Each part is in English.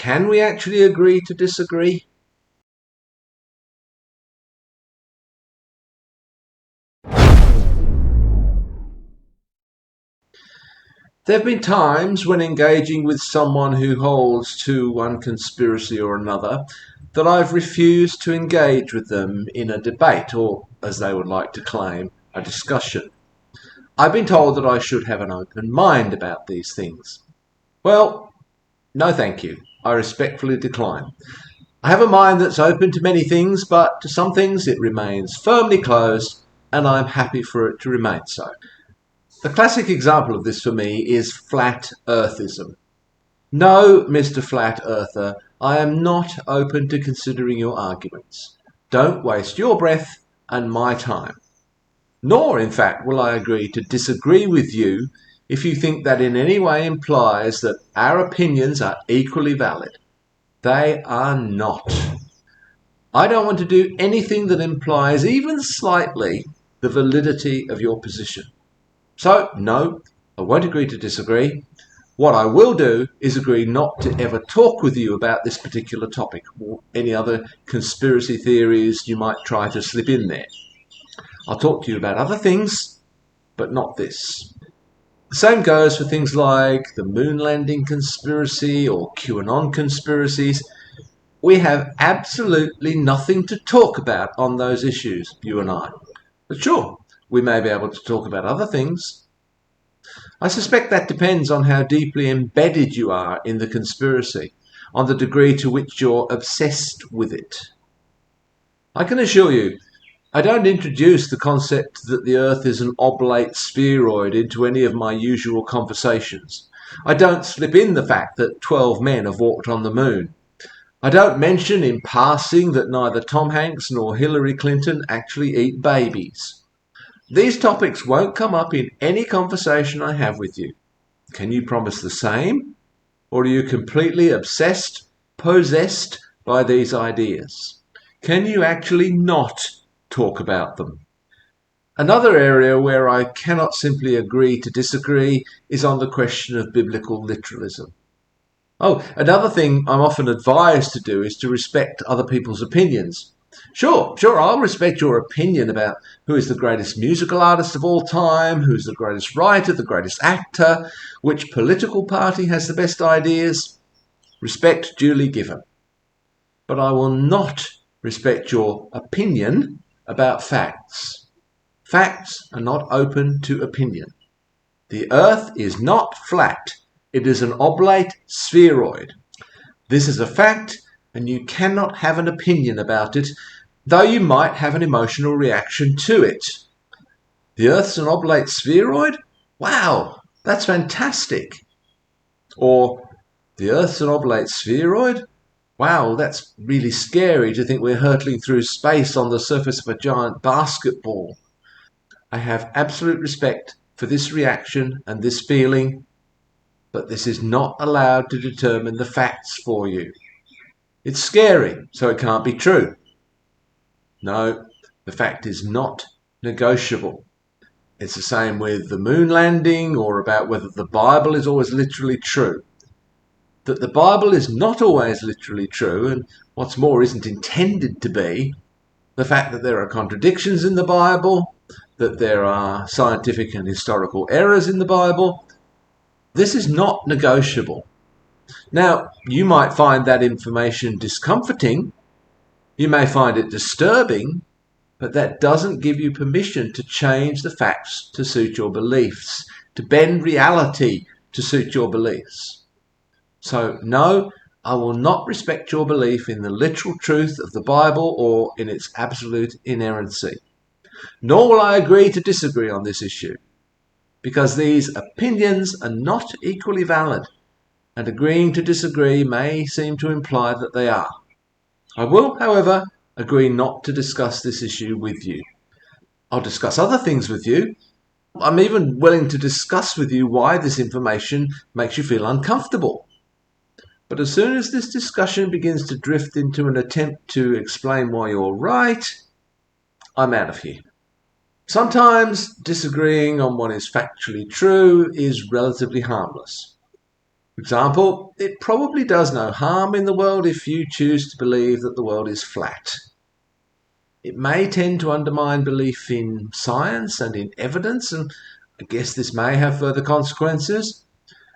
can we actually agree to disagree? There have been times when engaging with someone who holds to one conspiracy or another that I've refused to engage with them in a debate, or, as they would like to claim, a discussion. I've been told that I should have an open mind about these things. Well, no thank you. I respectfully decline. I have a mind that's open to many things, but to some things it remains firmly closed, and I'm happy for it to remain so. The classic example of this for me is flat earthism. No, Mr. Flat Earther, I am not open to considering your arguments. Don't waste your breath and my time. Nor, in fact, will I agree to disagree with you if you think that in any way implies that our opinions are equally valid. They are not. I don't want to do anything that implies even slightly the validity of your position. So, no, I won't agree to disagree. What I will do is agree not to ever talk with you about this particular topic or any other conspiracy theories you might try to slip in there. I'll talk to you about other things, but not this. The same goes for things like the moon landing conspiracy or QAnon conspiracies. We have absolutely nothing to talk about on those issues, you and I. But sure, we may be able to talk about other things. I suspect that depends on how deeply embedded you are in the conspiracy, on the degree to which you're obsessed with it. I can assure you, I don't introduce the concept that the Earth is an oblate spheroid into any of my usual conversations. I don't slip in the fact that 12 men have walked on the moon. I don't mention in passing that neither Tom Hanks nor Hillary Clinton actually eat babies. These topics won't come up in any conversation I have with you. Can you promise the same? Or are you completely obsessed, possessed by these ideas? Can you actually not talk about them? Another area where I cannot simply agree to disagree is on the question of biblical literalism. Oh, another thing I'm often advised to do is to respect other people's opinions. Sure, I'll respect your opinion about who is the greatest musical artist of all time, who's the greatest writer, the greatest actor, which political party has the best ideas. Respect duly given. But I will not respect your opinion about facts. Facts are not open to opinion. The Earth is not flat. It is an oblate spheroid. This is a fact, and you cannot have an opinion about it, though you might have an emotional reaction to it. The Earth's an oblate spheroid? Wow, that's fantastic. Or, the Earth's an oblate spheroid? Wow, that's really scary to think we're hurtling through space on the surface of a giant basketball. I have absolute respect for this reaction and this feeling, but this is not allowed to determine the facts for you. It's scary, so it can't be true. No, the fact is not negotiable. It's the same with the moon landing or about whether the Bible is always literally true. That the Bible is not always literally true, and what's more isn't intended to be, the fact that there are contradictions in the Bible, that there are scientific and historical errors in the Bible, this is not negotiable. Now, you might find that information discomforting, you may find it disturbing, but that doesn't give you permission to change the facts to suit your beliefs, to bend reality to suit your beliefs. So, no, I will not respect your belief in the literal truth of the Bible or in its absolute inerrancy. Nor will I agree to disagree on this issue, because these opinions are not equally valid, and agreeing to disagree may seem to imply that they are. I will, however, agree not to discuss this issue with you. I'll discuss other things with you. I'm even willing to discuss with you why this information makes you feel uncomfortable. But as soon as this discussion begins to drift into an attempt to explain why you're right, I'm out of here. Sometimes disagreeing on what is factually true is relatively harmless. For example, it probably does no harm in the world if you choose to believe that the world is flat. It may tend to undermine belief in science and in evidence, and I guess this may have further consequences.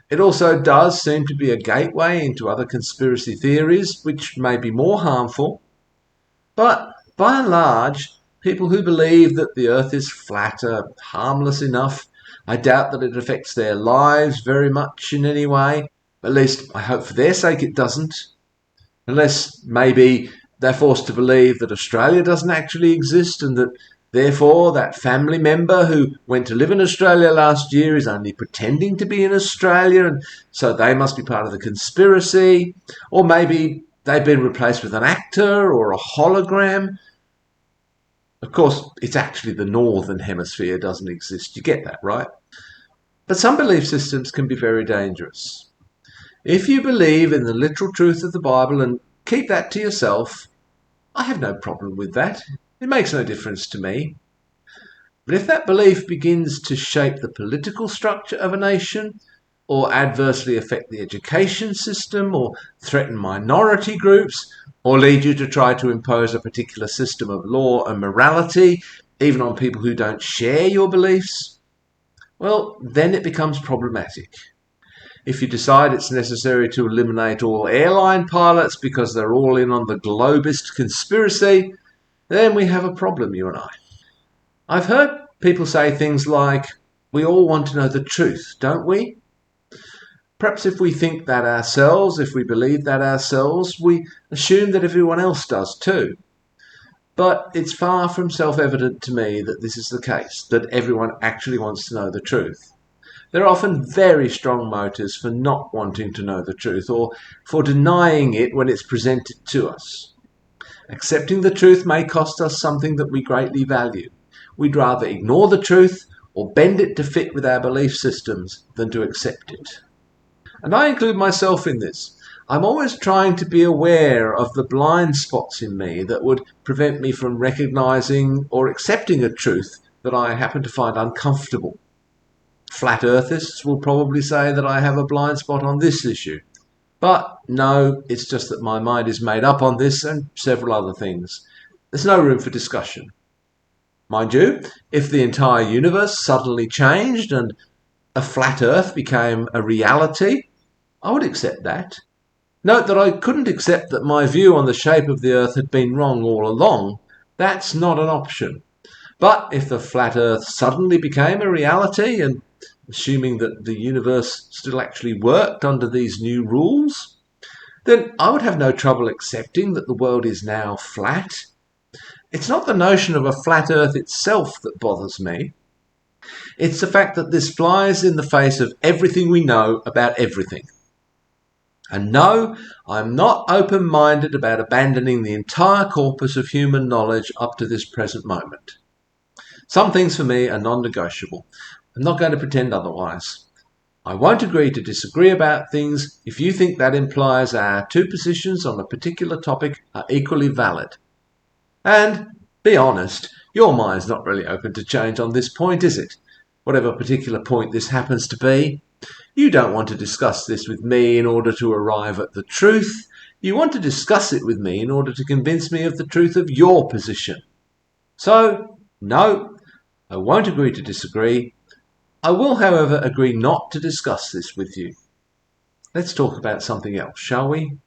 It also does seem to be a gateway into other conspiracy theories, which may be more harmful. But by and large, people who believe that the earth is flat are harmless enough. I doubt that it affects their lives very much in any way. At least, I hope for their sake it doesn't. Unless maybe they're forced to believe that Australia doesn't actually exist and that therefore that family member who went to live in Australia last year is only pretending to be in Australia and so they must be part of the conspiracy. Or maybe they've been replaced with an actor or a hologram. Of course, it's actually the northern hemisphere doesn't exist. You get that, right? But some belief systems can be very dangerous. If you believe in the literal truth of the Bible and keep that to yourself, I have no problem with that. It makes no difference to me. But if that belief begins to shape the political structure of a nation, or adversely affect the education system, or threaten minority groups, or lead you to try to impose a particular system of law and morality, even on people who don't share your beliefs, well, then it becomes problematic. If you decide it's necessary to eliminate all airline pilots because they're all in on the globist conspiracy, then we have a problem, you and I. I've heard people say things like, we all want to know the truth, don't we? Perhaps if we think that ourselves, if we believe that ourselves, we assume that everyone else does too. But it's far from self-evident to me that this is the case, that everyone actually wants to know the truth. There are often very strong motives for not wanting to know the truth or for denying it when it's presented to us. Accepting the truth may cost us something that we greatly value. We'd rather ignore the truth or bend it to fit with our belief systems than to accept it. And I include myself in this. I'm always trying to be aware of the blind spots in me that would prevent me from recognizing or accepting a truth that I happen to find uncomfortable. Flat earthists will probably say that I have a blind spot on this issue. But no, it's just that my mind is made up on this and several other things. There's no room for discussion. Mind you, if the entire universe suddenly changed and a flat earth became a reality, I would accept that. Note that I couldn't accept that my view on the shape of the earth had been wrong all along. That's not an option. But if the flat earth suddenly became a reality, and assuming that the universe still actually worked under these new rules, then I would have no trouble accepting that the world is now flat. It's not the notion of a flat earth itself that bothers me. It's the fact that this flies in the face of everything we know about everything. And no, I'm not open-minded about abandoning the entire corpus of human knowledge up to this present moment. Some things for me are non-negotiable. I'm not going to pretend otherwise. I won't agree to disagree about things if you think that implies our two positions on a particular topic are equally valid. And, be honest, your mind's not really open to change on this point, is it? Whatever particular point this happens to be. You don't want to discuss this with me in order to arrive at the truth. You want to discuss it with me in order to convince me of the truth of your position. So, no, I won't agree to disagree. I will, however, agree not to discuss this with you. Let's talk about something else, shall we?